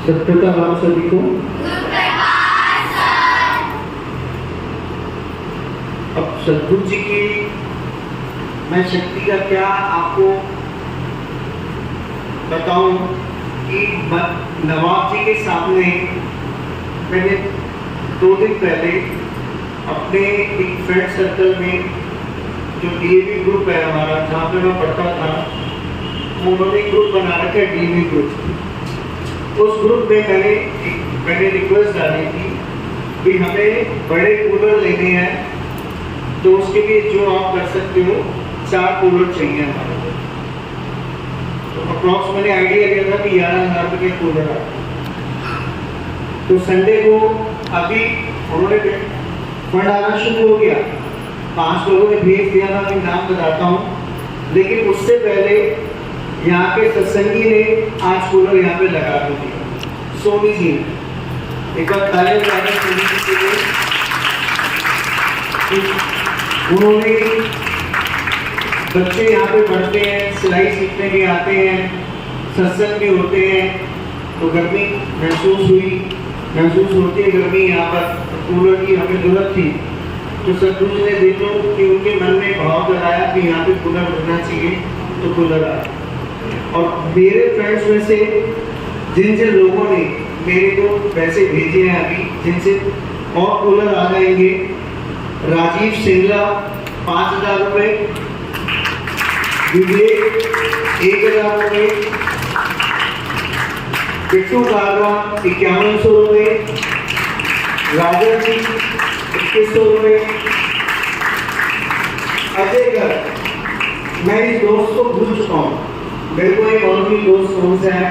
सत्यता राम सभी को। अब सद्गुरु जी की मैं शक्ति का क्या आपको बताऊं कि नवाब जी के सामने मैंने 2 दिन पहले अपने एक फ्रेंड सर्कल में जो डीएवी ग्रुप है हमारा, जहाँ पे मैं पढ़ता था, उन्होंने ग्रुप बना रखा है डीएवी ग्रुप। उस ग्रुप में मैंने रिक्वेस्ट डाली थी कि हमें बड़े कूलर लेने हैं, तो उसके लिए जो आप कर सकते हो 4 कूलर चाहिए हमारे को। तो अप्रॉक्स मैंने आइडिया दिया था कि 11,000 रुपये के कूलर आए। तो संडे को अभी उन्होंने फंड आना शुरू हो गया, 5 लोगों ने भेज दिया था, मैं नाम बताता हूँ। लेकिन उससे पहले यहाँ के सत्संगी ने आज कूलर यहाँ पे लगा दिया, सोनी जी ने। एक बार तालियां बजाएं सोनी जी के लिए। उन्होंने बच्चे यहाँ पे पढ़ते हैं, सिलाई सीखने भी आते हैं, सत्संग भी होते हैं, तो गर्मी महसूस होती है गर्मी यहाँ पर, कूलर की हमें जरूरत थी। तो सद्गुरु जी ने देखो कि उनके मन में भाव कराया कि यहाँ पे कूलर बनना चाहिए, तो कूलर आया। और मेरे फ्रेंड्स में से जिन जिन लोगों ने मेरे को पैसे भेजे हैं अभी, जिनसे और कूलर आ जाएंगे, राजीव सिंगला 5,000 रुपये, विवेक 1,000 रुपये, पिट्टू कारवा 5100 रुपये, राजन जी 2100 रुपये, अजय गर्ग। मैं इस दोस्त को भूल चुका हूँ, मेरे को एक और भी दोस्त कौन सा है,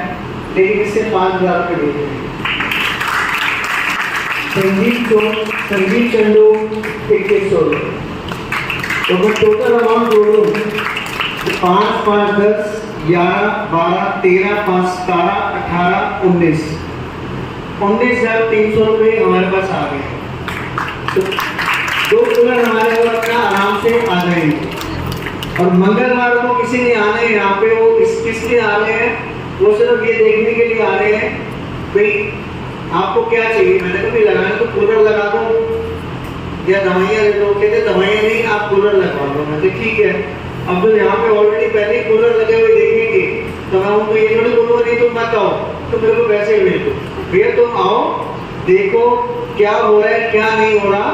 लेकिन इससे 5,000 रुपये भेजे हैं। संजीव चंदू 2100 रुपये। तो मैं टोटल अमाउंट जोड़ूँ 5, 5, 10, 11, 12, 13, 5, 17, 18, 19,300 रुपये हमारे पास आ गए। तो 2 कूलर हमारे को अपना आराम से आ जाएंगे। और मंगलवार को किसी ने आना है यहाँ पे, वो किस लिए आ रहे हैं, वो सिर्फ ये देखने के लिए आ रहे हैं भाई आपको क्या चाहिए। मैंने कहा लगाना तो कूलर लगा दो या दवाइयाँ ले लो। कहते दवाइयाँ नहीं, आप कूलर लगवा दो। मैंने ठीक है। अब तो यहाँ पे ऑलरेडी पहले कूलर लगे हुए देखेंगे, तो मैं उनको ये थोड़ी बोलूँगा नहीं तुम मत आओ, तो मेरे को पैसे भेज दो। भैया तुम आओ, देखो क्या हो रहा है क्या नहीं हो रहा।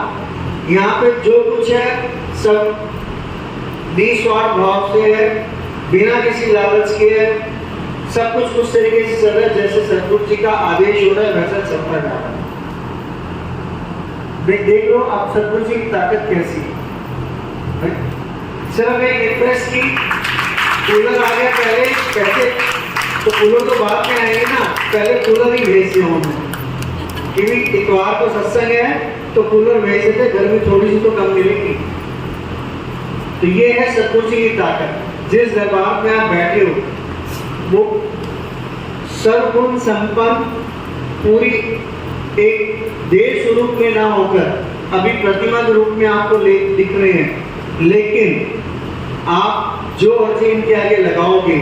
यहाँ पे जो कुछ है सब निस्वार्थ भाव से है, बिना किसी लालच के है, सब कुछ उस तरीके से चल रहा है जैसे सद्गुरु जी का आदेश हो रहा है, वैसा चलता जा रहा है। देख लो आप सद्गुरु जी की ताकत कैसी है। सिर्फ एक इंप्रेस की कूलर आ गया पहले, कैसे तो कूलर तो बाद में आएंगे ना, पहले कूलर ही भेज दिया उन्होंने, क्योंकि इतवार को सत्संग है तो कूलर भेज देते, गर्मी थोड़ी सी तो कम मिलेगी। तो ये है सद्गुरु जी की ताकत। जिस दरबार में आप बैठे हो वो सर्वगुण संपन्न, पूरी एक देह स्वरूप में ना होकर अभी प्रतिमा के रूप में आपको दिख रहे हैं, लेकिन आप जो अर्जी इनके आगे लगाओगे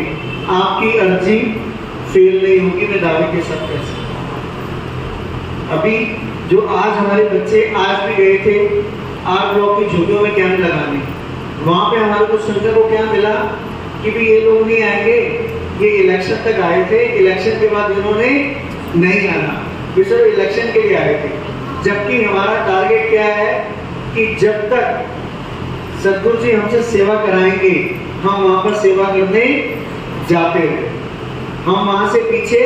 आपकी अर्जी फेल नहीं होगी। मैं दावे के साथ कह सकता हूं। अभी जो आज हमारे बच्चे आज भी गए थे आर ब्लॉक की झुग्गियों में कैंप लगाने, वहां पे हमारे को सुनने को क्या मिला कि भी ये लोग नहीं आएंगे, ये इलेक्शन तक आए थे, इलेक्शन के बाद इन्होंने नहीं आना, वे सिर्फ इलेक्शन के लिए आए थे। जबकि हमारा टारगेट क्या है कि जब तक सद्गुरु जी हमसे सेवा कराएंगे हम वहां पर सेवा करने जाते रहे, हम वहां से पीछे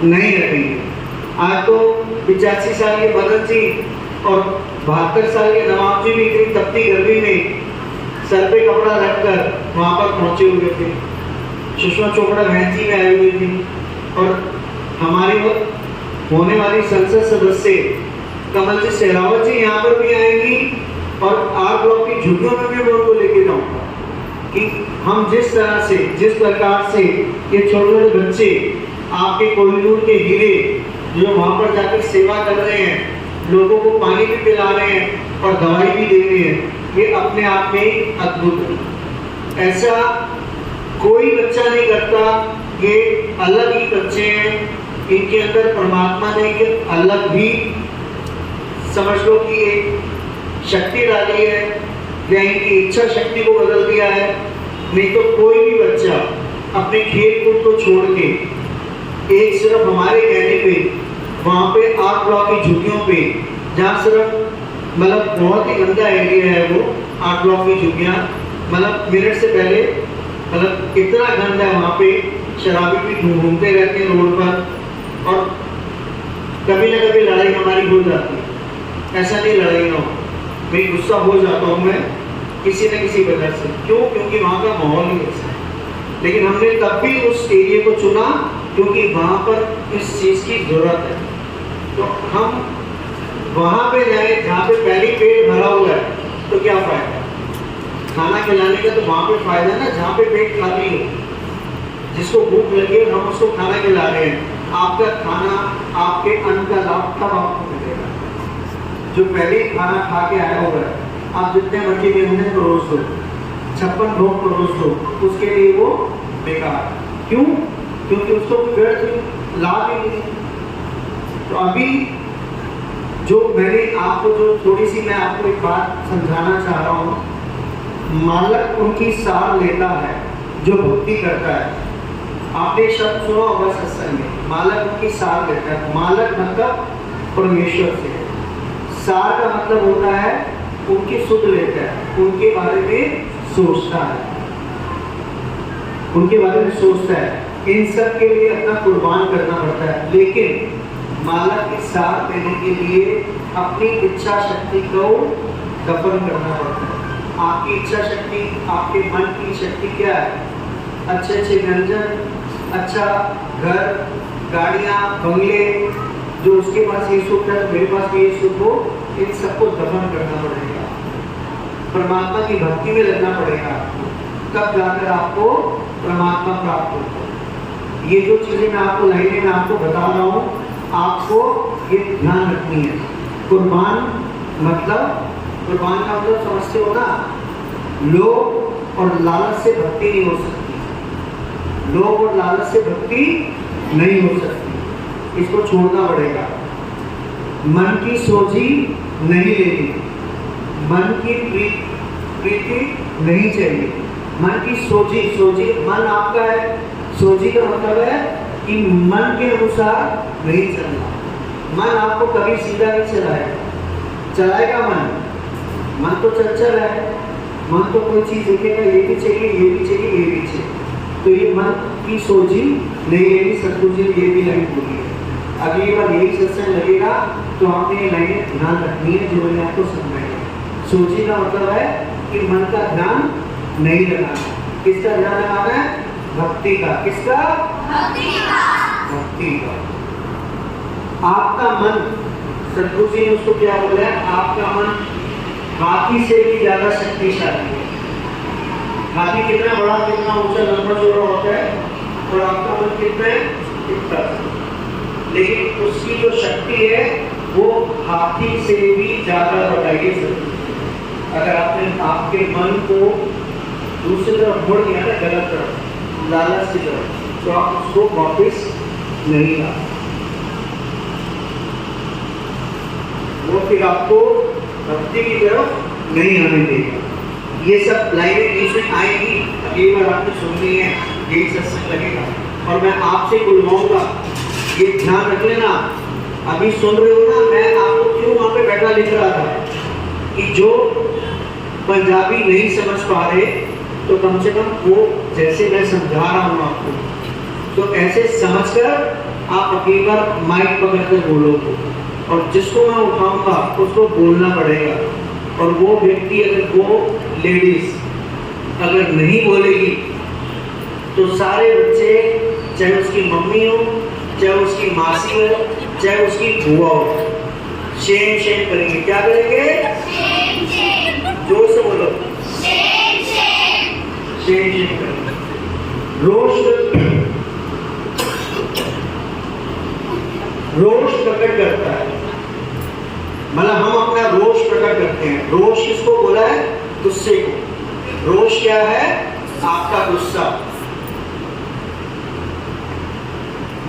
नहीं हटेंगे। आज तो 85 साल के मदन जी और 72 साल के नवाब जी भी इतनी तपती गर्मी में सर पे कपड़ा रखकर वहां पर पहुंचे हुए थे। सुषमा चोपड़ा बहन जी में आई हुई थी, और हमारी होने वाली संसद सदस्य कमल जी सहरावत जी यहाँ पर भी आएंगी, और आर ब्लॉक की झुग्गियों में भी मैं उनको लेके जाऊंगा कि हम जिस तरह से जिस प्रकार से ये छोटे छोटे बच्चे आपके कोहिनूर के हीरे जो वहां पर जाकर सेवा कर रहे हैं, लोगों को पानी भी पिला रहे हैं और दवाई भी दे रहे हैं, ये अपने आप में अद्भुत है। ऐसा कोई बच्चा नहीं करता, ये अलग ही बच्चे हैं इनके अंदर परमात्मा ने एक अलग भी समझ लो कि एक शक्ति डाली है या इनकी इच्छा शक्ति को बदल दिया है। नहीं तो कोई भी बच्चा अपने खेल कूद को छोड़ के एक सिर्फ हमारे कहने पे वहाँ पे 8 ब्लॉक की झुग्गियों पे, जहाँ सिर्फ मतलब बहुत ही गंदा एरिया है वो 8 ब्लॉक की झुग्गियाँ, मतलब मिनट से पहले मतलब इतना गंदा है वहाँ पे, शराबी भी घूमते रहते हैं रोड पर और कभी ना कभी लड़ाई हमारी हो जाती है। ऐसा नहीं लड़ाई ना हो, मैं गुस्सा हो जाता हूँ मैं किसी न किसी वजह से। क्यों? क्योंकि वहाँ का माहौल ही ऐसा है। लेकिन हमने तब भी उस एरिया को चुना क्योंकि वहाँ पर इस चीज़ की जरूरत है। तो हम वहाँ पे जाए जहाँ पे पहले पेट भरा हुआ है तो क्या फायदा? खाना खिलाने का तो वहाँ पे फायदा है ना जहाँ पे पेट खाली हो, जिसको भूख लगी है हम उसको खाना खिला रहे हैं। आपका खाना, आपके अन्न का लाभ तब आपको मिलेगा जो पहले खाना खा के आया हुआ है। आप जितने मर्जी गेहूं परोस दो, 56 भोग परोस दो, उसके लिए वो बेकार। क्यों? क्योंकि उसको व्यर्थ लाभ ही नहीं। तो अभी जो मैंने आपको जो थोड़ी सी मैं आपको एक बात समझाना चाह रहा हूँ, मालक उनकी सार लेता है जो भक्ति करता है। आपने शब्द सुना होगा सत्संग में, मालक उनकी सार लेता है। मालक मतलब परमेश्वर से, सार का मतलब होता है उनकी सुध लेता है, उनके बारे में सोचता है, उनके बारे में सोचता है। इन सब के लिए अपना कुर्बान करना पड़ता है। लेकिन मालक की साथ देने के लिए अपनी इच्छा शक्ति को दफन करना पड़ता है। आपकी इच्छा शक्ति, आपके मन की शक्ति क्या है? अच्छे अच्छे व्यंजन, अच्छा घर, गाड़ियाँ, बंगले, जो उसके पास ये सुख है मेरे पास भी ये सुख हो, इन सबको दफन करना पड़ेगा। परमात्मा की भक्ति में लगना पड़ेगा, तब जाकर आपको परमात्मा प्राप्त होगा। ये जो चीजें मैं आपको लाइनें में आपको बता रहा हूँ, आपको ये ध्यान रखनी है। कुर्बान मतलब, कुर्बान का मतलब समझते हो ना, लोभ और लालच से भक्ति नहीं हो सकती। लोभ और लालच से भक्ति नहीं हो सकती, इसको छोड़ना पड़ेगा। मन की सोची नहीं लेनी, मन की प्रीति नहीं चाहिए। मन की सोची, मन आपका है, सोची का मतलब है कि मन के अनुसार नहीं चलना। मन आपको कभी सीधा नहीं चलाएगा मन तो चंचल है। मन तो कोई चीज देखेगा, ये भी चाहिए, ये भी चाहिए, ये भी चाहिए। तो ये मन की सोची नहीं लेनी। सतगुरु जी ये भी लाइन बोली है। अगली बार यही सत्संग लगेगा तो आपने ये लाइनें ध्यान रखनी है जो मैंने आपको समझाई है। सोची का मतलब है कि मन का ध्यान नहीं लगाना। किसका ध्यान लगाना है? भक्ति का। किसका? भक्ति का। आपका मन, सतगुरु जी ने उसको क्या बोला है? आपका मन हाथी से भी ज्यादा शक्तिशाली है। हाथी कितना बड़ा, कितना ऊंचा, लंबा चौड़ा होता है, और आपका मन कितना है? इतना। लेकिन उसकी जो शक्ति है वो हाथी से भी ज्यादा बढ़ाई सकती है। अगर आपने आपके मन को दूसरी तरफ मोड़ दिया ना, गलत तरफ, लालच की तरफ, तो आप उसको वापस नहीं ला, वो फिर आपको भक्ति की तरफ नहीं आने देगा। ये सब लाइनें बीच में आएंगी, अगली बार आपने सुननी है, यही सत्संग लगेगा। और मैं आपसे बुलवाऊंगा, ये ध्यान रख लेना। अभी सुन रहे हो ना, मैं आपको क्यों वहां पे बैठा लिख रहा था कि जो पंजाबी नहीं समझ पा रहे तो कम से कम वो जैसे मैं समझा रहा हूँ आपको, तो ऐसे समझकर आप अगली बार माइक पकड़कर बोलोगे। और जिसको मैं उठाऊंगा उसको बोलना पड़ेगा। और वो व्यक्ति, अगर वो लेडीज अगर नहीं बोलेगी तो सारे बच्चे, चाहे उसकी मम्मी हो, चाहे उसकी मासी हो, चाहे उसकी बुआ हो, शेम शेम करेंगे। क्या करेंगे? जोर से बोलो, शेम शेम करेंगे। रोष प्रकट करता है, मतलब हम अपना रोष प्रकट करते हैं। रोष किसको बोला है? गुस्से को। रोष क्या है? आपका गुस्सा।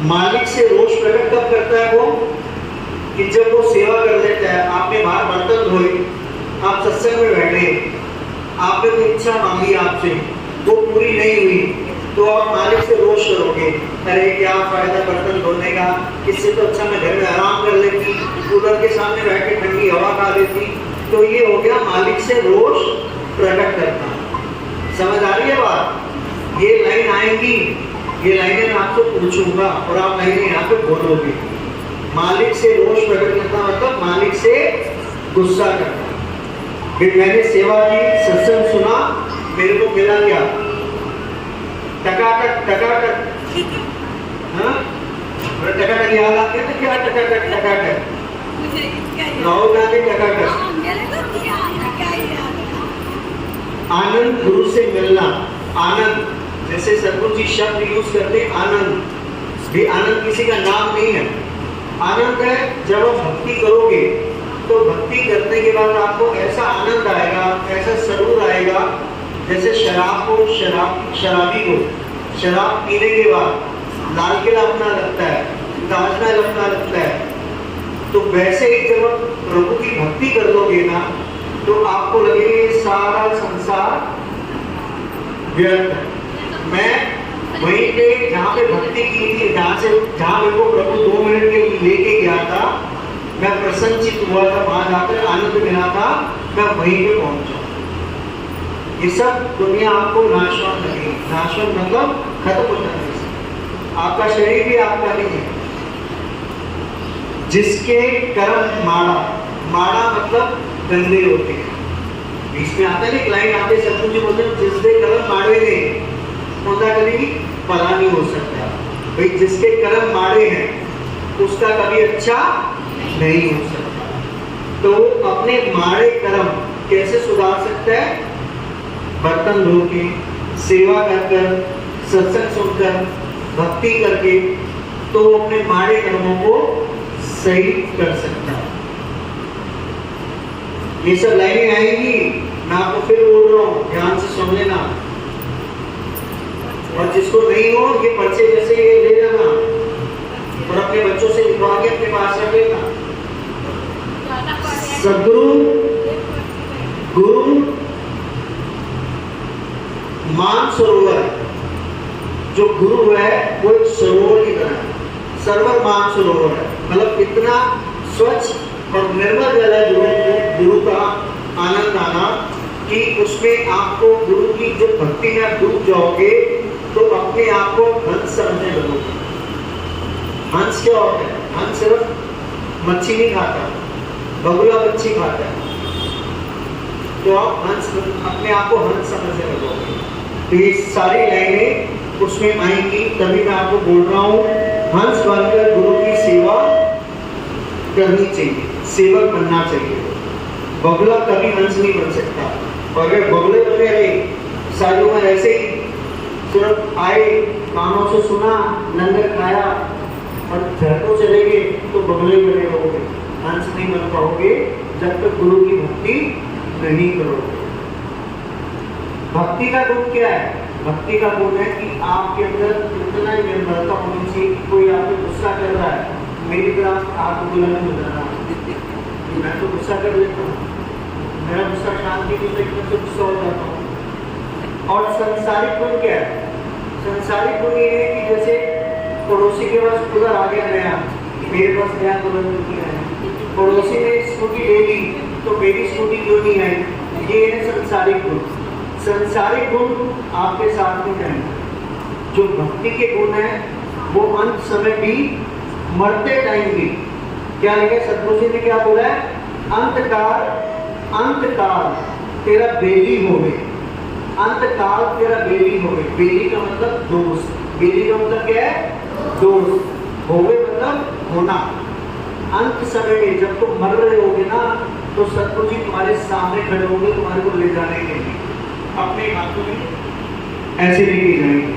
मालिक से रोष प्रकट कब करता है वो, कि जब वो सेवा कर लेता है। आपने बाहर बर्तन धोए, आप सत्संग में बैठे, आपने कोई इच्छा मांगी आपसे, वो पूरी नहीं हुई, तो आप मालिक से रोष करोगे, अरे क्या फायदा बर्तन धोने का, इससे तो अच्छा मैं घर में आराम कर लेती, कूलर के सामने बैठ के ठंडी हवा खा लेती। तो ये हो गया मालिक से रोष प्रकट करना। समझ आ रही है बात? ये लाइन आएगी, ये लाइनें मैं आपको पूछूंगा और आप लाइनें यहाँ पे बोलोगे। मालिक से रोष प्रकट करना मतलब मालिक से गुस्सा करना। फिर मैंने सेवा की, सत्संग सुना, मेरे को मिला क्या, टकाटक टकाटक, हाँ टकाटक याद आते हैं ना, क्या टकाटक टकाटक, राहुल गांधी टकाटक। आनंद गुरु से मिलना, आनंद, जैसे सदगुरु जी शब्द यूज करते हैं आनंद, भी आनंद किसी का नाम नहीं है। आनंद है जब आप भक्ति करोगे तो भक्ति करने के बाद आपको ऐसा आनंद आएगा, ऐसा सरूर आएगा, जैसे शराब को, शराबी को शराब पीने के बाद लाल किला अपना लगता है, ताजमहल अपना लगता है, तो वैसे ही जब आप प्रभु की भक्ति कर लोगे ना, तो आपको लगेगा सारा संसार व्यर्थ है। मैं वहीं पे जहाँ पे भक्ति की थी, जहाँ मेरे को प्रभु 2 मिनट के लिए लेके गया था, मैं प्रसन्नचित हुआ था, वहां जाकर आनंद मिला था, मैं वहीं पे पहुंचा। ये सब दुनिया आपको नाशवान लगेगी। नाशवान मतलब खत्म हो जाने से। आपका शरीर भी आपका नहीं है। जिसके कर्म माड़ा, माड़ा मतलब गंदे होते हैं। इसमें आता है एक लाइन आते सतगुरु जी बोलते हैं, जिसके कर्म माड़े ने उनका कभी भला नहीं हो सकता। भाई जिसके कर्म माड़े हैं उसका कभी अच्छा नहीं हो सकता। तो अपने माड़े कर्म कैसे सुधार सकता है? बर्तन धो के, सेवा कर, सत्संग सुनकर, भक्ति करके, तो अपने माड़े कर्मों को सही कर सकता है। ये सब लाइनें आएंगी, मैं आपको फिर बोल रहा हूँ, ध्यान से सुन लेना। और जिसको नहीं हो, ये पर्चे जैसे ये ले लेना और अपने बच्चों से लिखवा के अपने पास रख लेना। सदगुरु गुरु मान सरोवर, जो गुरु है वो एक सरोवर की तरह है, सर्वर मान सरोवर है, मतलब इतना स्वच्छ और निर्मल जल है गुरु का आनंद आना, कि उसमें आपको गुरु की जो भक्ति में आप डूब जाओगे तो अपने आप को हंस समझने लगोगे। हंस क्या होता है? हंस सिर्फ मच्छी नहीं खाता, बगुला मच्छी खाता है। तो आप हंस, अपने आप को हंस समझने लगोगे। तो ये सारी लाइनें उसमें आएंगी, तभी मैं आपको बोल रहा हूँ, हंस बनकर गुरु की सेवा करनी चाहिए, सेवक बनना चाहिए। बगुला कभी हंस नहीं बन सकता। और अगर बगुले बने रहे सारी उम्र ऐसे ही सिर्फ आए, कानों से सुना, लंगर खाया और घर को चले गए, तो बगुले बने रहोगे, हंस नहीं बन पाओगे जब तक गुरु की भक्ति नहीं करोगे। भक्ति का गुण क्या है? भक्ति का गुण है कि आपके अंदर इतना ही निर्मलता होनी चाहिए कि कोई आपको गुस्सा कर रहा है, मेरी तरफ आपको बुलाने में रहा है, मैं तो गुस्सा कर लेता हूँ, मेरा गुस्सा शांति की तरीके से गुस्सा हो जाता हूँ। और संसारिक गुण क्या है? संसारिक गुण ये है कि जैसे पड़ोसी के पास कूलर आ गया नया, मेरे पास नया कूलर नहीं है, पड़ोसी ने स्कूटी ले ली तो मेरी स्कूटी क्यों नहीं आई? ये है संसारिक गुण। संसारिक गुण आपके साथ में रहेंगे। जो भक्ति के गुण है वो अंत समय भी, मरते टाइम भी, क्या लिखा सतगुरु जी ने क्या बोला है? अंतकाल तेरा बेली होवे, अंतकाल तेरा बेली होवे। बेली का मतलब दोस्त, बेली का मतलब क्या है? दोस्त। होवे मतलब होना। अंत समय में जब तुम मर रहे होगे ना, तो सतगुरु जी तुम्हारे सामने खड़े होंगे, तुम्हारे को ले जाने के लिए अपने हाथों में ऐसे लेके जाएंगे,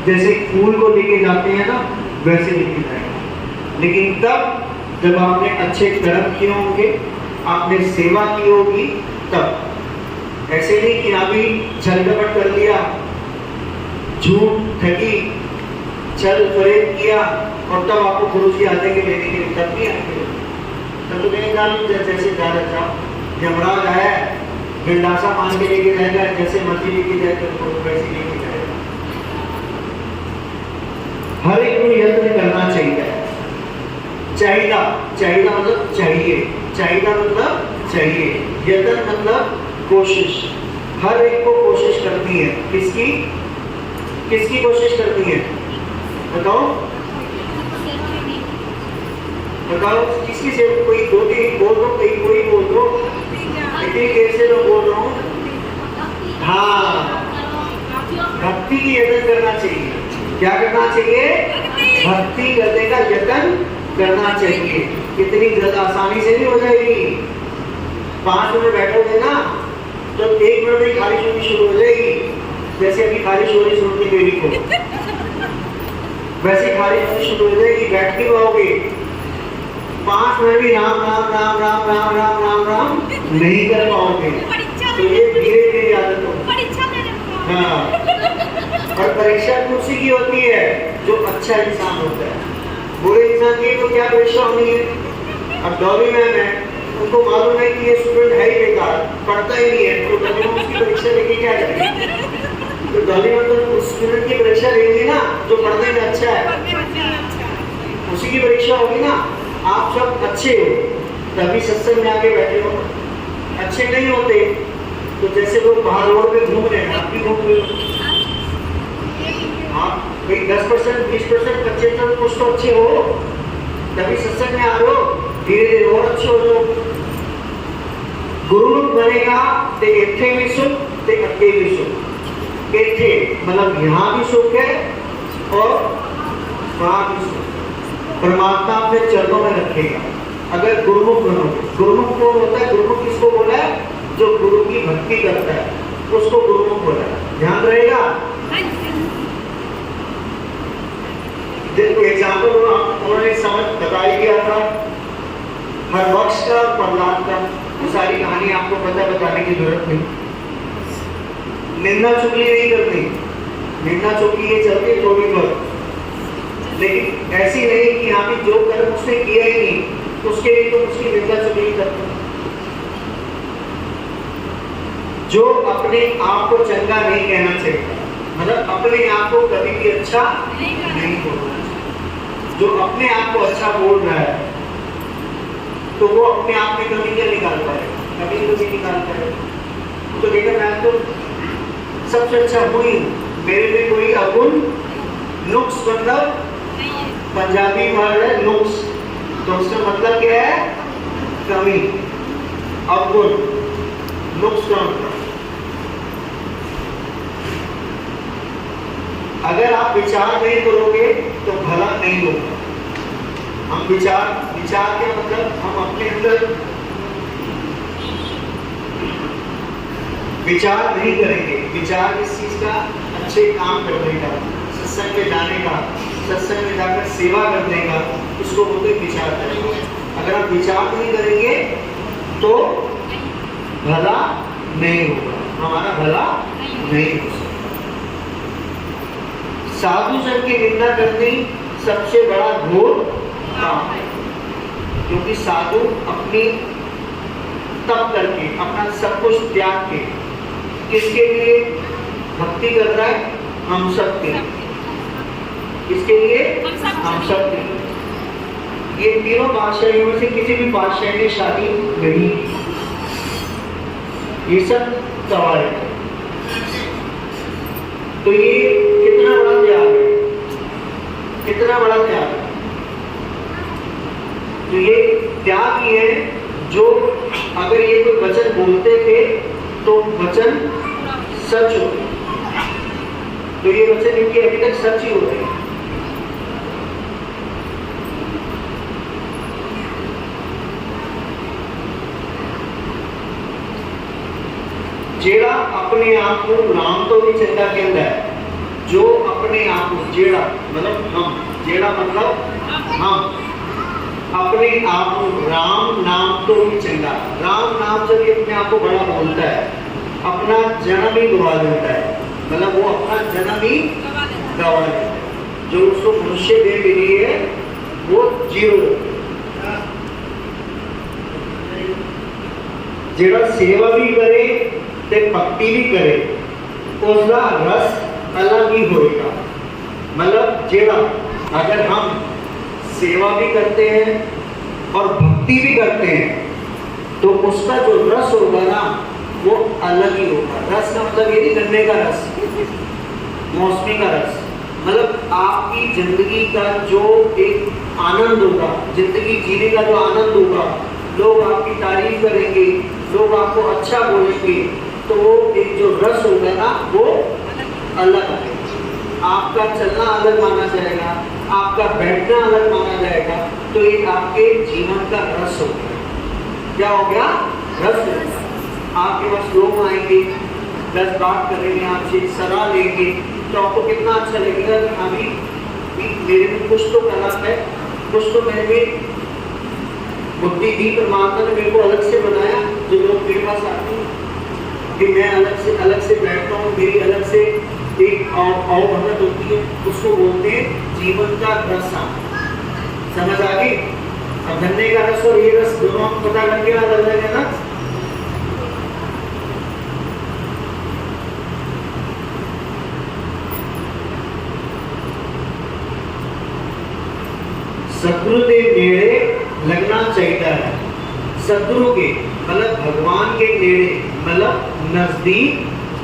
जैसे फूल को लेके जाते हैं ना, वैसे लेके जाएंगे। लेकिन तब जब आपने अच्छे कर्म किए होंगे, आपने सेवा की होगी, तब। ऐसे नहीं कि अभी छल कपट कर लिया, झूठ ठगी चल फरेब किया और तब आपको गुरुजी आ जाएंगे लेने के लिए, तब नहीं आएंगे। तब तो कहेंगे जैसे जा रहा था, यमराज आया गिरदासा मान के लेके जाएगा, जैसे मर्जी लेके जाएगा तो वैसे लेके जाएगा। हर एक को यत्न करना चाहिए। चाहिदा, चाहिदा मतलब चाहिए, चाहिदा मतलब चाहिए, यत्न मतलब कोशिश। हर एक को कोशिश करनी है। किसकी किसकी कोशिश करनी है बताओ बताओ, किसकी से? कोई दो तीन बोल दो, कोई बोल दो, इतनी देर से मैं बोल रहा हूँ। हाँ, भक्ति की यत्न करना चाहिए। क्या करना चाहिए? भक्ति करने का यत्न करना चाहिए। कितनी ज्यादा आसानी से नहीं हो जाएगी। 5 मिनट बैठोगे ना तो 1 मिनट में खारिश होनी शुरू हो जाएगी। जैसे अभी खारिश हो रही सुनती बेबी को, वैसे खारिश होनी शुरू हो जाएगी, बैठ नहीं पाओगे। 5 मिनट भी राम राम राम राम राम राम राम राम नहीं कर पाओगे। तो ये धीरे धीरे आदत होगी। हाँ, और परीक्षा उसी की होती है जो अच्छा इंसान होता है। बुरे इंसान की तो क्या परीक्षा होनी है? अब डॉली मैम है, उनको मालूम है कि ये स्टूडेंट है ही बेकार, पढ़ता ही नहीं है, तो डॉली मैम उसकी परीक्षा लेके क्या करेंगे? तो डॉली मैम तो उस स्टूडेंट की परीक्षा लेंगे ना जो पढ़ने में अच्छा है, उसी की परीक्षा होगी ना। आप सब अच्छे हो तभी सत्संग में आके बैठे हो, अच्छे नहीं होते तो जैसे लोग बाहर रोड पे घूम रहे हैं, आप भी घूम रहे हो। हाँ भाई, 10% 20% बच्चे तो कुछ तो अच्छे हो, तभी सत्संग में आ रहे हो, धीरे धीरे और अच्छे हो जाओ। गुरुमुख बनेगा तो इत्थे भी सुख, तो अगे भी सुख। इत्थे मतलब यहाँ भी सुख है और वहाँ भी सुख। परमात्मा अपने चरणों में रखेगा अगर गुरुमुख बनोगे। गुरुमुख कौन होता है? गुरुमुख किसको बोला है? जो गुरु की भक्ति करता है उसको गुरुमुख बोला है। ध्यान रहेगा। देखो एग्जाम्पल उन्होंने समझ बता ही दिया था, हर वक्ष का प्रहलाद का, वो सारी कहानी आपको पता, बताने की जरूरत नहीं। निंदा चुगली नहीं करनी, निंदा चुगली ये चलती तो भी कर, लेकिन ऐसी नहीं कि यहाँ भी जो कर्म उसने किया ही नहीं उसके लिए तो उसकी निंदा चुगली करते। जो अपने आप को चंगा नहीं कहना चाहिए, मतलब अपने आप को कभी भी अच्छा नहीं बोलना। जो अपने आप को अच्छा बोल रहा है तो वो अपने आप में कभी क्या निकालता है? कभी तो नहीं निकालता है। तो देखा, मैं तो सबसे अच्छा हुई, मेरे में कोई अवगुण नुक्स, मतलब पंजाबी वर्ड है नुक्स, तो उसका मतलब क्या है? कमी, अवगुण, नुक्स का मतलब। अगर आप विचार नहीं करोगे तो भला नहीं होगा। हम विचार के मतलब हम अपने अंदर विचार नहीं करेंगे। विचार किस चीज का? अच्छे काम करने का, सत्संग में जाने का, सत्संग में जाकर सेवा करने का, उसको बोलते विचार करेंगे। अगर आप विचार नहीं करेंगे तो भला नहीं होगा, हमारा भला नहीं हो सकता। साधु जन की निंदा करनी सबसे बड़ा घोर काम है, क्योंकि साधु अपनी तप करके, अपना सब कुछ त्याग के किसके लिए भक्ति कर रहा है? हम सब के। किसके लिए? हम सब के। ये तीनों बादशाहियों में से किसी भी बादशाह ने शादी नहीं की, ये सब सवाल है। तो ये कितना बड़ा त्याग है, कितना बड़ा त्याग है। तो ये त्याग ही है जो अगर ये कोई वचन बोलते थे तो वचन सच हो, तो ये वचन इनके अभी तक सच ही हो रहे हैं। जेड़ा अपने आप को राम तो भी चंगा कहता है, जो अपने आप को, जेड़ा मतलब हम, जेड़ा मतलब हम अपने आप को राम नाम तो भी चंगा। राम नाम से भी अपने आप को बड़ा बोलता है, अपना जन्म ही गवा देता है, मतलब वो अपना जन्म ही गवा देता है। जो उसको मनुष्य देह मिली है वो 0। जेड़ा सेवा भी करे ते भक्ति भी करे उसका रस अलग ही होएगा। मतलब जेड़ा अगर हम सेवा भी करते हैं और भक्ति भी करते हैं तो उसका जो रस होगा ना वो अलग ही होगा। रस का मतलब ये नहीं गन्ने का रस, मौसमी का रस। मतलब आपकी जिंदगी का जो एक आनंद होगा, जिंदगी जीने का जो आनंद होगा, लोग आपकी तारीफ करेंगे, लोग आपको अच्छा बोलेंगे, तो वो एक जो रस होगा ना वो अलग है। आपका चलना अलग माना जाएगा, आपका बैठना अलग माना जाएगा। तो ये आपके जीवन का रस हो गया। क्या हो गया? रस। आपके पास लोग आएंगे, 10 बात करेंगे, आपसे सलाह लेंगे, तो आपको कितना अच्छा लगेगा कि अभी मेरे में कुछ तो कला है, कुछ तो मेरे में बुद्धि दी परमात्मा ने मेरे को अलग से बनाया। जो लोग मेरे पास आते हैं कि मैं अलग से बैठता हूँ, मेरी अलग से एक अवभगत होती है, उसको बोलते हैं जीवन का रस। समझ आ गई? अब गन्ने का रस और ये रस दोनों पता लग गया, अलग है ना। सतगुरु के नेड़े लगना चाहिए है। सतगुरु के मतलब भगवान के नेड़े मतलब नजदीक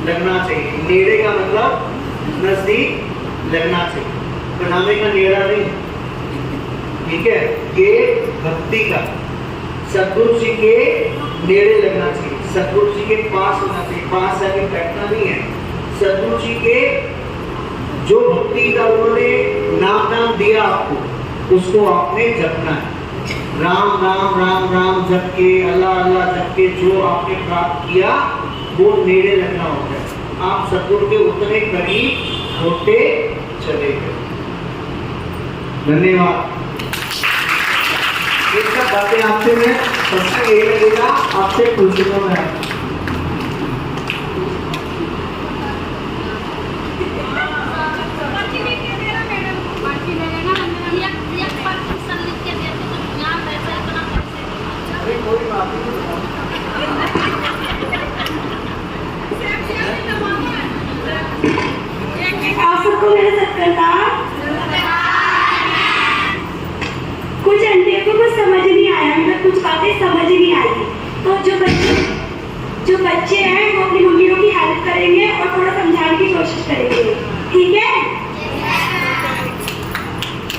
लगना चाहिए। नेड़े का मतलब नजदीक लगना चाहिए, बनाने का नेड़ा नहीं। ठीक है, ये भक्ति का सतगुरु जी के नेड़े लगना चाहिए, सतगुरु जी के पास होना चाहिए। पास आके बैठना नहीं है। सतगुरु जी के जो भक्ति का उन्होंने नाम दिया आपको, उसको आपने जपना है। राम राम राम राम जप के, अल्लाह अल्लाह जप के जो आपने प्राप्त किया वो नेड़े लगना होता है। आप सतगुरु के उतने करीब होते चले गए। धन्यवाद। ये सब बातें आपसे मैं सबसे ये लगेगा आपसे पूछूंगा मैं। कोई बात आप सबको मेरा सत्कार। कुछ आंटियों को कुछ समझ नहीं आया, मतलब कुछ बातें समझ नहीं आई। तो जो बच्चे हैं वो अपनी मम्मियों की हेल्प करेंगे और थोड़ा समझाने की कोशिश करेंगे। ठीक है?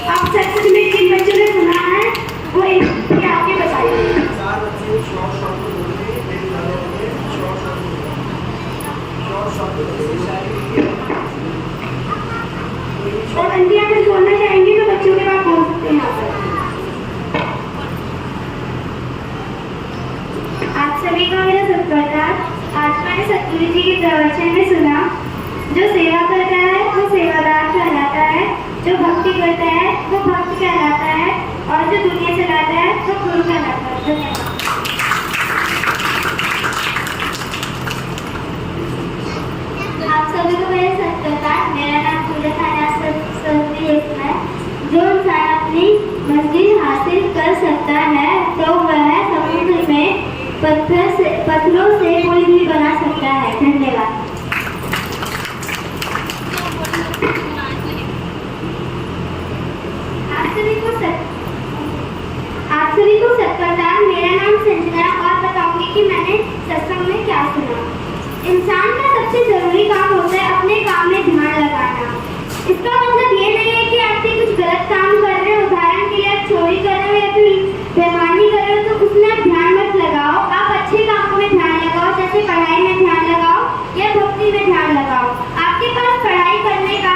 आप सच में किन बच्चों ने सुना है वो एक आके बताइए। और आंटी अगर बोलना चाहेंगे तो बच्चों के पास बोल सकते हैं। आप सभी का मेरा सत्कार। आज मैंने सतगुरु जी के प्रवचन में सुना, जो सेवा करता है वो सेवादार कहलाता है, जो भक्ति करता है वो भक्त कहलाता है, और जो दुनिया चलाता है वो गुरु कहलाता है। धन्यवाद। आप सभी को मेरे सत्कार। मेरा नाम पूजा खाना है। जो इंसान अपनी मंजिल हासिल कर सकता है तो वह समुद्र में पत्थरों से पुल भी बना सकता है। धन्यवाद। आप सभी को सत्कार। मेरा नाम संजना और बताऊंगी कि मैंने सत्संग में क्या सुना। इंसान का सबसे जरूरी काम होता है अपने काम में ध्यान लगाना। इसका मतलब ये नहीं है कि आप कुछ गलत काम कर रहे हो, उदाहरण के लिए आप चोरी कर रहे हो या फिर बेईमानी कर रहे हो तो उसमें आप ध्यान मत लगाओ। आप अच्छे कामों में ध्यान लगाओ, जैसे पढ़ाई में ध्यान लगाओ या भक्ति में ध्यान लगाओ। आपके पास पढ़ाई करने का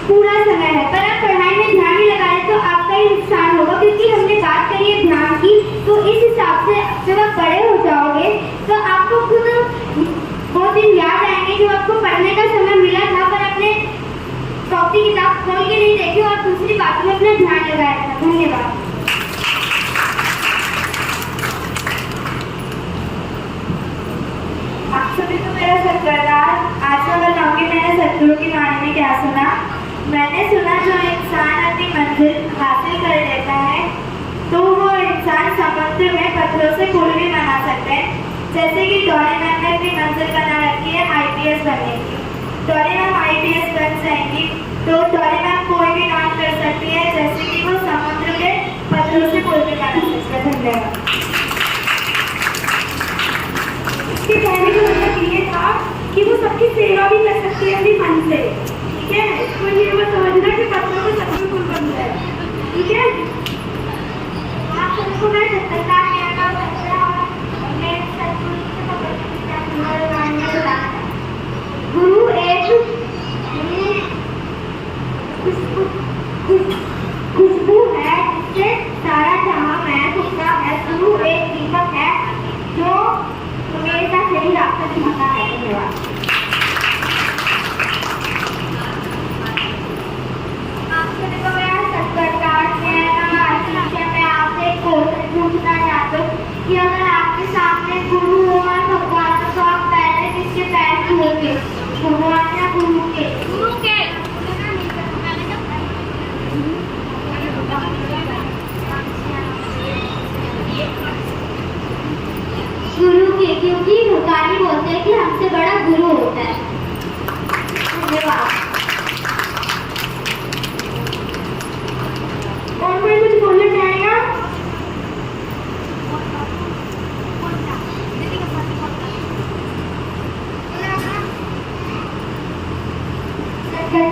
पूरा समय है, पर आप पढ़ाई में ध्यान नहीं लगा रहे तो आपका ही नुकसान होगा, क्योंकि हमने बात करी है ध्यान की। तो इस हिसाब से जब आप बड़े हो जाओगे तो आपको खुद बहुत दिन याद आएंगे जो आपको पढ़ने का समय मिला था पर अपने कॉपी किताब खोल के नहीं देखे और दूसरी बातों में अपना ध्यान लगाया था। धन्यवाद। आप सभी को मेरा सत्कार। आज मैं बताऊंगी मैंने सतगुरु की कहानी में क्या सुना। मैंने सुना जो एक मंजिल हासिल कर लेता है तो वो इंसान समुद्र में पत्थरों से पुल भी बना सकते हैं। जैसे कि डोरेमोन ने अपनी मंजिल बना रखी है IPS बनने की। डोरेमोन IPS बन जाएंगी तो डोरेमोन कोई भी काम कर सकती है, जैसे कि वो समुद्र के पत्थरों से पुल भी बना सकती है। धन्यवाद। इसके कहने का मतलब ये था कि वो सबकी सेवा भी कर सकती है अपनी मन से, ठीक है। तो ये वो समझना कि पत्थरों को सबको पुल बन जाए, ठीक है। आप सबको मैं सत्कार करना चाहता हूँ। मैं सत्गुरु से पकड़ गुरु एक खुशबू है जिससे सारा जहां महक उठता है। गुरु एक दीपक है जो हमेशा सही रास्ता दिखाता है। धन्यवाद। आप सभी को मेरा सत्कार मैं आपसे एक क्वेश्चन पूछना चाहती हूँ कि अगर आपके सामने गुरु हो और भगवान हो तो आप पहले किसके पैर छूओगे, भगवान या गुरु के? गुरु के, क्योंकि भगवान बोलते हैं कि हमसे बड़ा गुरु होता है। धन्यवाद। और कोई कुछ बोलना चाहेगा?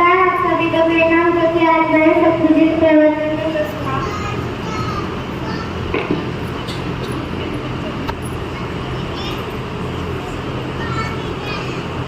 आप सभी को मेरे नाम जो कि आज मैंने सत्संग प्रवचन में सुना।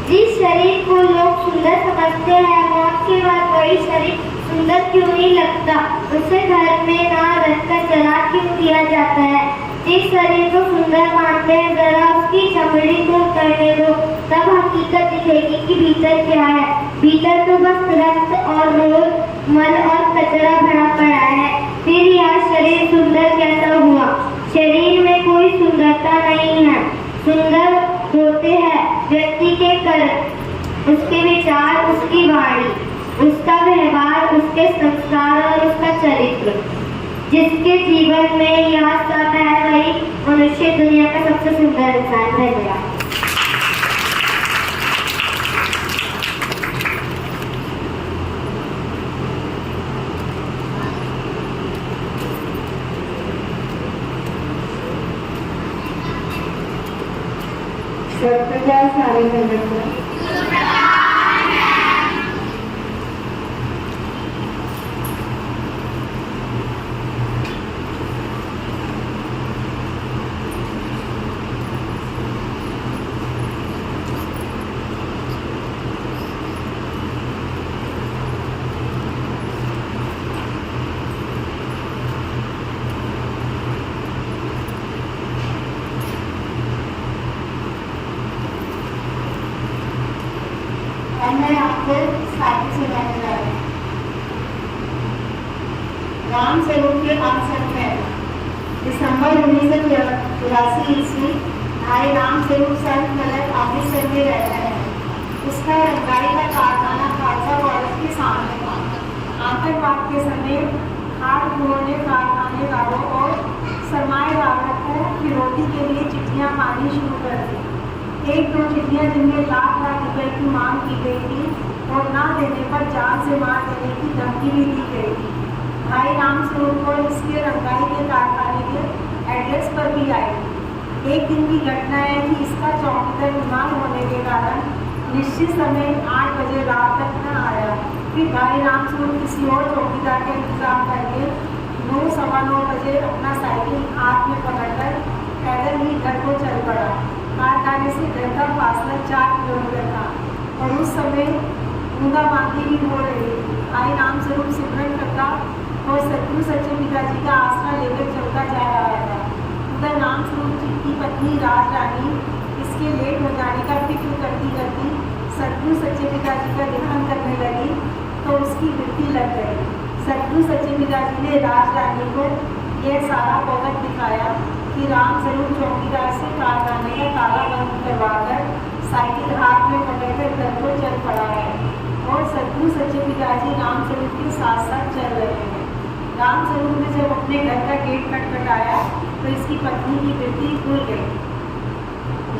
जिस शरीर को लोग सुंदर समझते हैं, मौत के बाद वही शरीर सुंदर क्यों नहीं लगता? उसे घर में ना रखकर जला क्यों दिया जाता है? जिस शरीर को सुंदर मानते हैं, जरा उसकी चमड़ी को उतरने दो, तब हकीकत दिखेगी कि भीतर क्या है। भीतर तो बस रक्त और रोल, मल और कचरा भरा पड़ा है। फिर यह शरीर सुंदर कैसा हुआ? शरीर में कोई सुंदरता नहीं है। सुंदर होते हैं व्यक्ति के कर्म, उसके विचार, उसकी वाणी, उसका व्यवहार, उसके संस्कार और उसका चरित्र। जिसके जीवन में यह सब है वही मनुष्य दुनिया का सबसे सुंदर इंसान है। सारे संगठन मैं आपको साथी सुनाने जा रही हूँ। राम स्वरूप के आश्रम में दिसंबर 1983 ईस्वी भाई राम स्वरूप संत कलर ऑफिसर में रहता है। उसका रंगाई का कारखाना खालसा कॉलेज के सामने था। आतंकवाद के समय हाथ धोने कारखानेदारों और सरमाएदारों को फिरौती के लिए चिट्ठियां पानी शुरू कर दी। एक दो चिट्ठियां जिनमें लाख रुपए की मांग की गई थी और ना देने पर जान से मार देने की धमकी भी दी गई थी। भाई राम स्वरूप को इसके रंगाई के कारखाने के एड्रेस पर भी आई। एक दिन की घटना है कि इसका चौकीदार बीमार होने के कारण निश्चित समय 8 बजे रात तक न आया। फिर भाई राम स्वरूप किसी और चौकीदार का इंतजाम करके 9-9:15 बजे अपना साइकिल हाथ में पकड़कर पैदल ही घर को चल पड़ा। कारखाने से घर का फासला 4 किलोमीटर था और उस समय बूंदाबांदी भी हो रही थी। भाई राम स्वरूप सिमरन करता और सतगुरु सच्चे पिताजी का आसरा लेकर चलता जा रहा था। उधर राम स्वरूप जी की पत्नी राज रानी इसके लेट हो जाने का फिक्र करती करती सतगुरु सच्चे पिताजी का ध्यान करने लगी तो उसकी मृत्यु लग गई। सतगुरु सच्चे पिताजी ने राज रानी को यह सारा भगत दिखाया कि राम स्वरूप चौकीदार से कारखाने का ताला बंद करवाकर साइकिल हाथ में पकड़कर घर को चल पड़ा है और सतगुरु सच्चे पिताजी राम स्वरूप के साथ साथ चल रहे हैं। रामस्वरूप ने जब अपने घर का गेट खटखटाया तो इसकी पत्नी की वृत्ति खुल गई।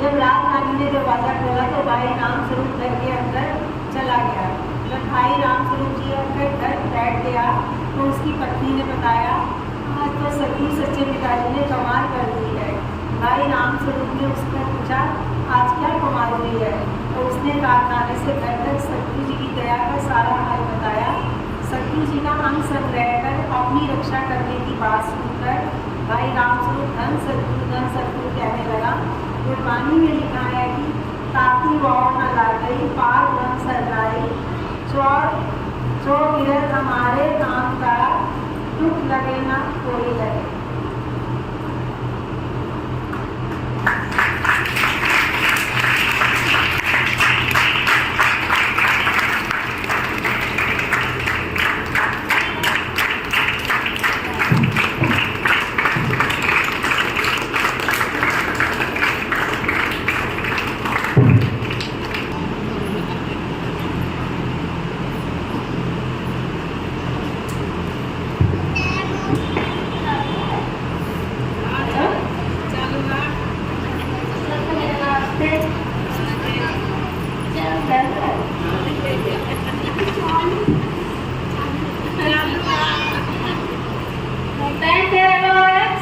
जब रात रानी ने दरवाजा खोला तो भाई रामस्वरूप घर के अंदर चला गया। जब भाई रामस्वरूप जी अपने घर बैठ गया तो उसकी पत्नी ने बताया, आज तो सचमुच सच्चे पिताजी ने कमाल कर दी है। भाई रामस्वरूप ने उससे पूछा, आज क्या कमाल हुई है? तो उसने कारखाने से घर तक सतगुरु जी की दया का सारा हाल बताया। सतगुरु जी का अंग संग रहकर अपनी रक्षा करने की बात सुनकर भाई रामस्वरूप धन सतगुरु कहने लगा। गुरबानी में लिखा है कि ताकि वौर न लागई पार ब्रह्म सरनाई, चो गिरत हमारे काम का दुख लगे ना कोई लगे।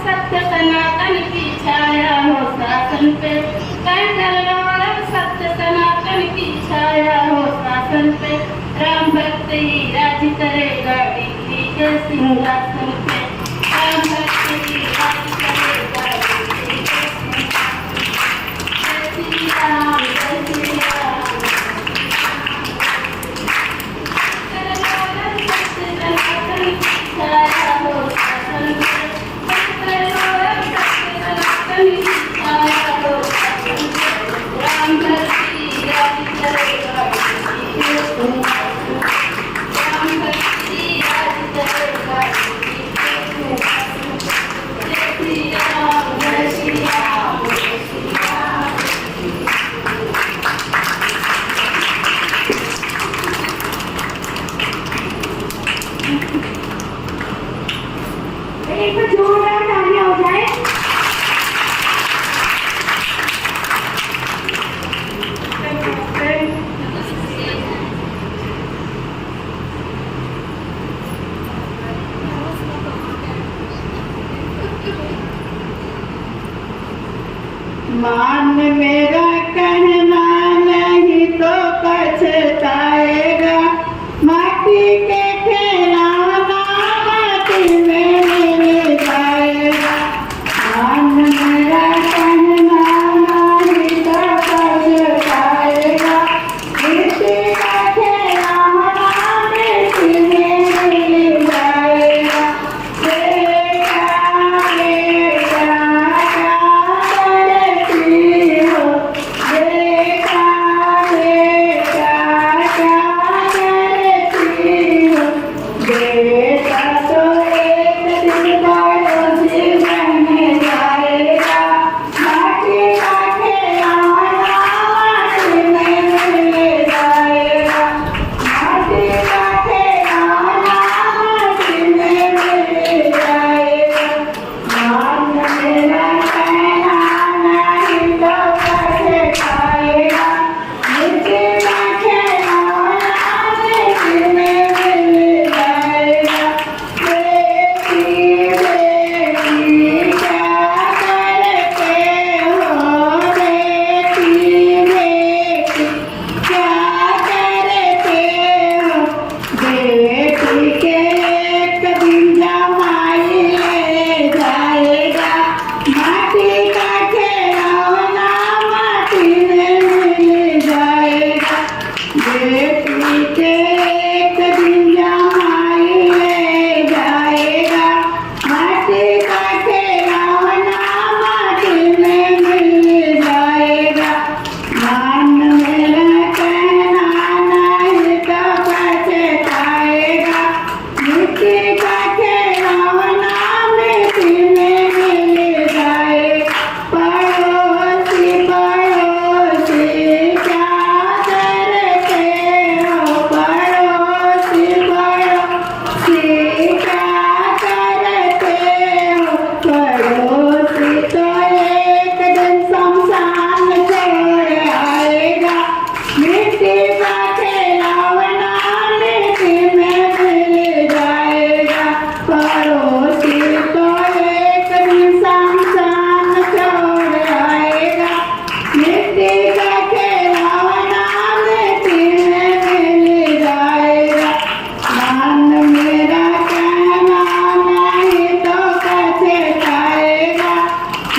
सत्य सनातन की छाया हो शासन पे, सत्य सनातन की छाया हो शासन पे, राम भक्त ही राज करेगा दिल्ली के सिंहासन पे, राम भक्त ही राज करेगा दिल्ली के सिंहासन पे। जय श्री राम, जय श्री राम। सत्य सनातन की छाया हो शासन पे, एक बार जोरदार तालियां हो जाए। मान मेरा कहना नहीं तो पछताएगा, माटी के खिलौना माटी में मिल जाएगा। मान मेरा कहना नहीं तो पछताएगा, मिट्टी का खिलौना मिट्टी में मिल जाएगा। बेटा बेटा क्या करती हो, बेटा बेटा क्या करती हो, पड़ोसी तो एक दिन शमशान छोड़ आएगा, मिट्टी का खिलौना मिट्टी में मिल जाएगा। पड़ोसी तो एक दिन शमशान छोड़ आएगा, मिट्टी का खिलौना मिट्टी में मिल जाएगा। मान मेरा कहना नहीं तो पछताएगा,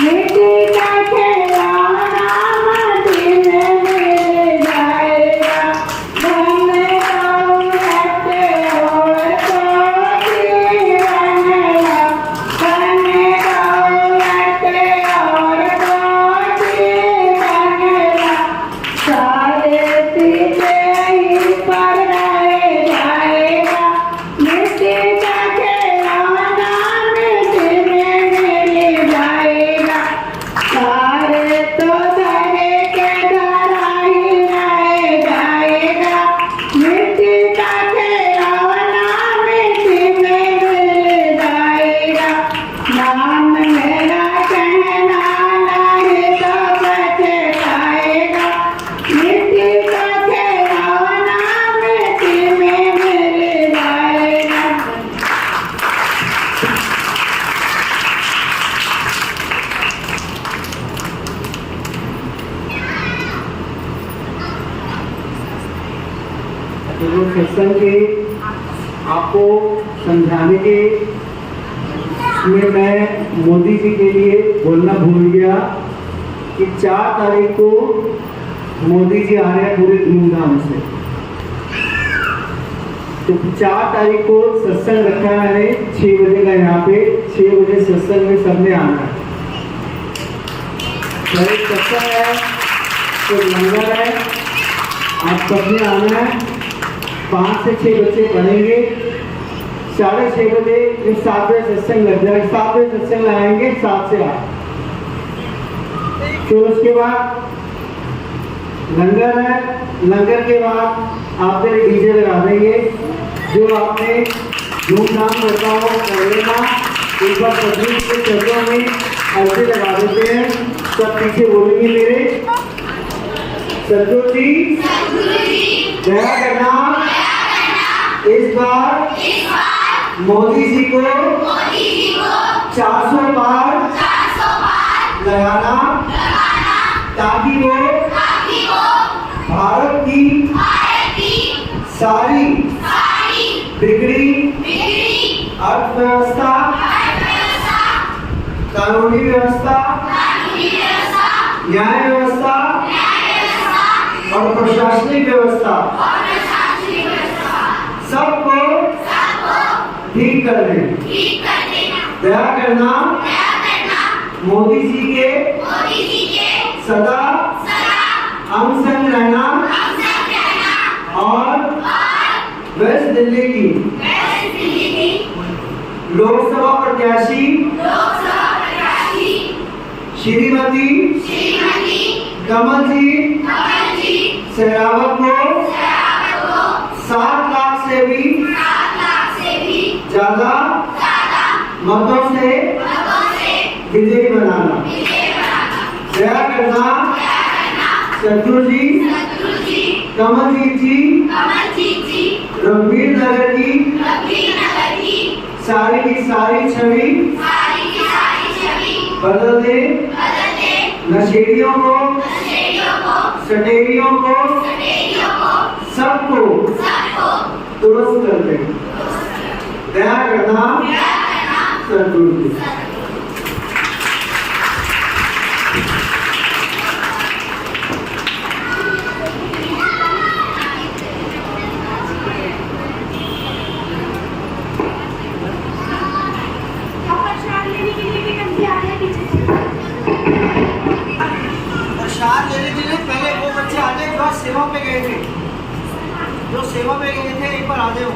मिट्टी का खिलौना मिट्टी में मिल जाएगा। धन दौलत और तो जीवन है, धन दौलत और तो जीवन है, सारे पीछे ही पर रह जाएगा, मिट्टी का खिलौना मिट्टी में मिल जाएगा। सारे तो धरे के धरा ही रह जाएगा, मिट्टी का खिलौना मिट्टी में मिल जाएगा। नाम मेरा कहना नहीं तो पछताएगा, मिट्टी का खिलौना मिट्टी में मिल जाएगा। तो जो सत्संग के आपको समझाने के में मैं मोदी जी के लिए बोलना भूल गया कि 4 तारीख को मोदी जी आ रहे हैं पूरे धूमधाम से। तो 4 तारीख को सत्संग रखा है मैंने 6 बजे का, यहाँ पे 6 बजे सत्संग में सबने आना है। पहले सत्संग है तो लंगर है, आप सबने आना है। 5 से 6 बच्चे पढ़ेंगे, 6:30 बजे 7 बजे सत्संग लग जाएगा। 7 बजे सत्संग लगाएंगे, 7 से 8। फिर उसके बाद लंगर है, लंगर के बाद आपने डीजे लगा देंगे। जो आपने धूमधाम करता हो कर लेना। एक बार पत्नी के चरणों में ऐसे लगा देते हैं, सब पीछे बोलेंगे मेरे सतगुरु जी दया करना। इस बार मोदी जी को 400 पार लगाना, ताकि वो भारत की सारी बिगड़ी अर्थव्यवस्था, कानूनी व्यवस्था, न्याय व्यवस्था और प्रशासनिक व्यवस्था सबको ठीक कर दें। दया करना, मोदी जी के सदा अंग संग रहना और वेस्ट दिल्ली की लोकसभा प्रत्याशी श्रीमती कमल जी शेरावत को 7 लाख से भी ज्यादा मतों से विजयी बनाना। दया करना, सतगुरु जी कमलजीत जी रणबीर नगर की सारी की सारी छवि बदल दे, नशेड़ियों को सटेरियों को सबको दुरुस्त कर दे। दया करना, सतगुरु जी। प्रसाद लेने के लिए पहले वो बच्चे आते जो सेवा पे गए थे, एक बार आ जाओ।